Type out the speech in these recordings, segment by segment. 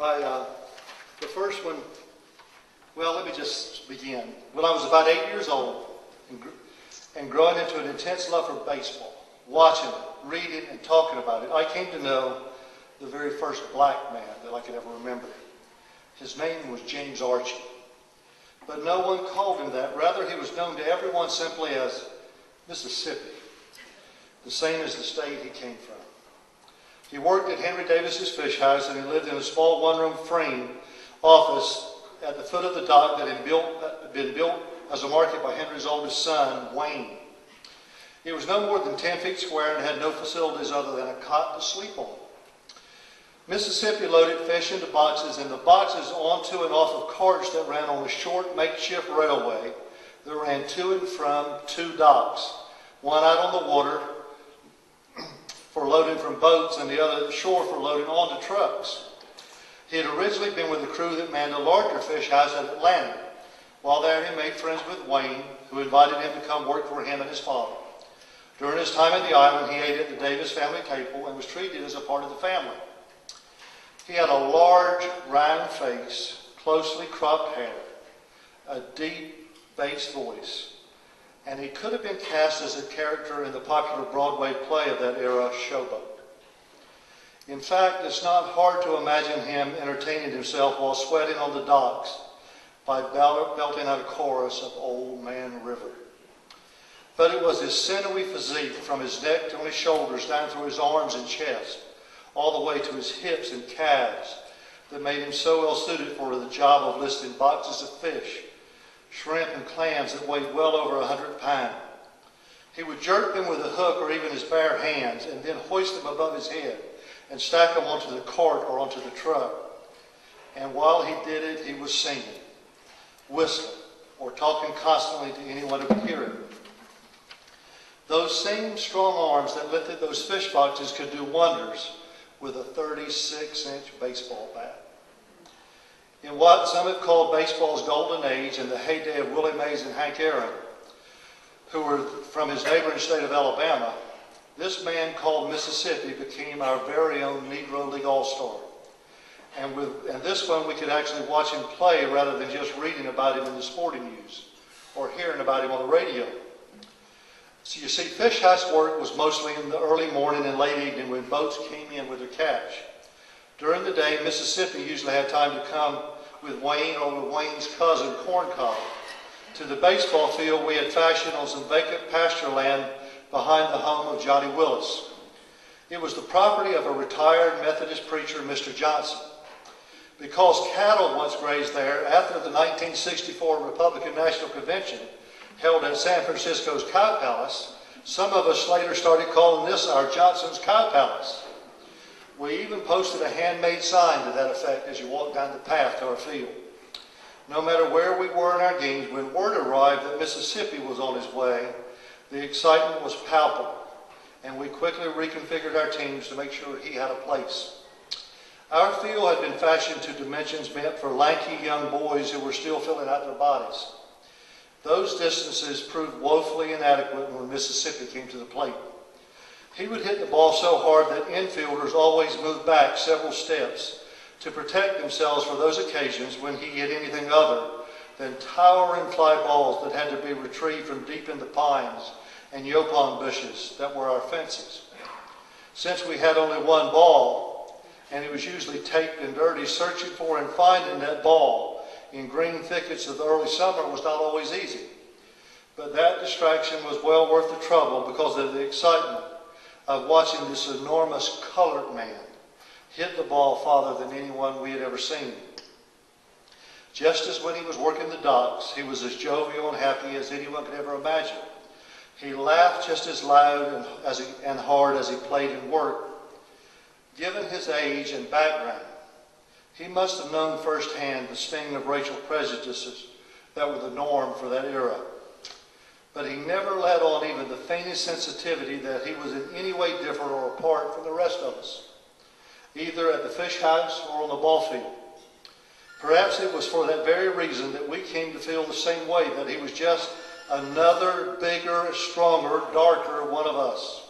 The first one, well, let me just begin. When I was about 8 years old and growing into an intense love for baseball, watching it, reading, and talking about it, I came to know the very first black man that I could ever remember. His name was James Archie. But no one called him that. Rather, he was known to everyone simply as Mississippi, the same as the state he came from. He worked at Henry Davis's fish house, and he lived in a small one-room frame office at the foot of the dock that had been built as a market by Henry's oldest son, Wayne. It was no more than 10 feet square and had no facilities other than a cot to sleep on. Mississippi loaded fish into boxes and the boxes onto and off of carts that ran on a short makeshift railway that ran to and from 2 docks, one out on the water for loading from boats and the other at the shore for loading onto trucks. He had originally been with the crew that manned a larger fish house at Atlanta. While there, he made friends with Wayne, who invited him to come work for him and his father. During his time at the island, he ate at the Davis family table and was treated as a part of the family. He had a large, round face, closely cropped hair, a deep bass voice, and he could have been cast as a character in the popular Broadway play of that era, Showboat. In fact, it's not hard to imagine him entertaining himself while sweating on the docks by belting out a chorus of Old Man River. But it was his sinewy physique from his neck to his shoulders down through his arms and chest, all the way to his hips and calves, that made him so well suited for the job of listing boxes of fish, shrimp and clams that weighed well over 100 pounds. He would jerk them with a hook or even his bare hands and then hoist them above his head and stack them onto the cart or onto the truck. And while he did it, he was singing, whistling, or talking constantly to anyone who could hear him. Those same strong arms that lifted those fish boxes could do wonders with a 36-inch baseball bat. In what some have called baseball's golden age and the heyday of Willie Mays and Hank Aaron, who were from his neighboring state of Alabama, this man called Mississippi became our very own Negro League All-Star. And this one we could actually watch him play rather than just reading about him in the sporting news or hearing about him on the radio. So you see, fish house work was mostly in the early morning and late evening when boats came in with their catch. During the day, Mississippi usually had time to come with Wayne or with Wayne's cousin, Corncob. To the baseball field we had fashioned on some vacant pasture land behind the home of Johnny Willis. It was the property of a retired Methodist preacher, Mr. Johnson. Because cattle once grazed there, after the 1964 Republican National Convention held at San Francisco's Cow Palace, some of us later started calling this our Johnson's Cow Palace. We even posted a handmade sign to that effect as you walked down the path to our field. No matter where we were in our games, when word arrived that Mississippi was on his way, the excitement was palpable, and we quickly reconfigured our teams to make sure he had a place. Our field had been fashioned to dimensions meant for lanky young boys who were still filling out their bodies. Those distances proved woefully inadequate when Mississippi came to the plate. He would hit the ball so hard that infielders always moved back several steps to protect themselves for those occasions when he hit anything other than towering fly balls that had to be retrieved from deep in the pines and yopon bushes that were our fences. Since we had only one ball, and he was usually taped and dirty, searching for and finding that ball in green thickets of the early summer was not always easy. But that distraction was well worth the trouble because of the excitement of watching this enormous colored man hit the ball farther than anyone we had ever seen. Just as when he was working the docks, he was as jovial and happy as anyone could ever imagine. He laughed just as loud and hard as he played and worked. Given his age and background, he must have known firsthand the sting of racial prejudices that were the norm for that era. But he never let on even the faintest sensitivity that he was in any way different or apart from the rest of us, either at the fish house or on the ball field. Perhaps it was for that very reason that we came to feel the same way, that he was just another, bigger, stronger, darker one of us.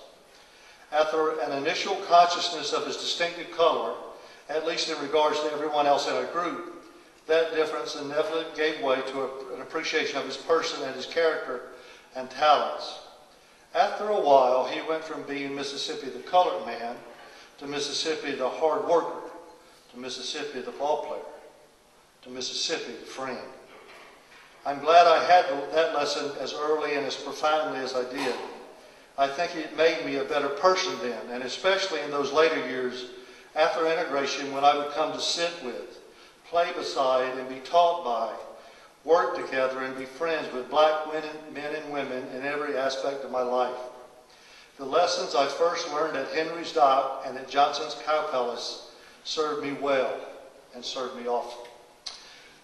After an initial consciousness of his distinctive color at least in regards to everyone else in our group. That difference inevitably gave way to an appreciation of his person and his character and talents. After a while, he went from being Mississippi the colored man to Mississippi the hard worker, to Mississippi the ball player, to Mississippi the friend. I'm glad I had that lesson as early and as profoundly as I did. I think it made me a better person then, and especially in those later years after integration, when I would come to sit with, play beside, and be taught by, work together, and be friends with black men and women in every aspect of my life. The lessons I first learned at Henry's Dock and at Johnson's Cow Palace served me well and served me often.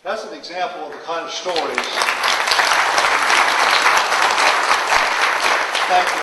That's an example of the kind of stories. Thank you.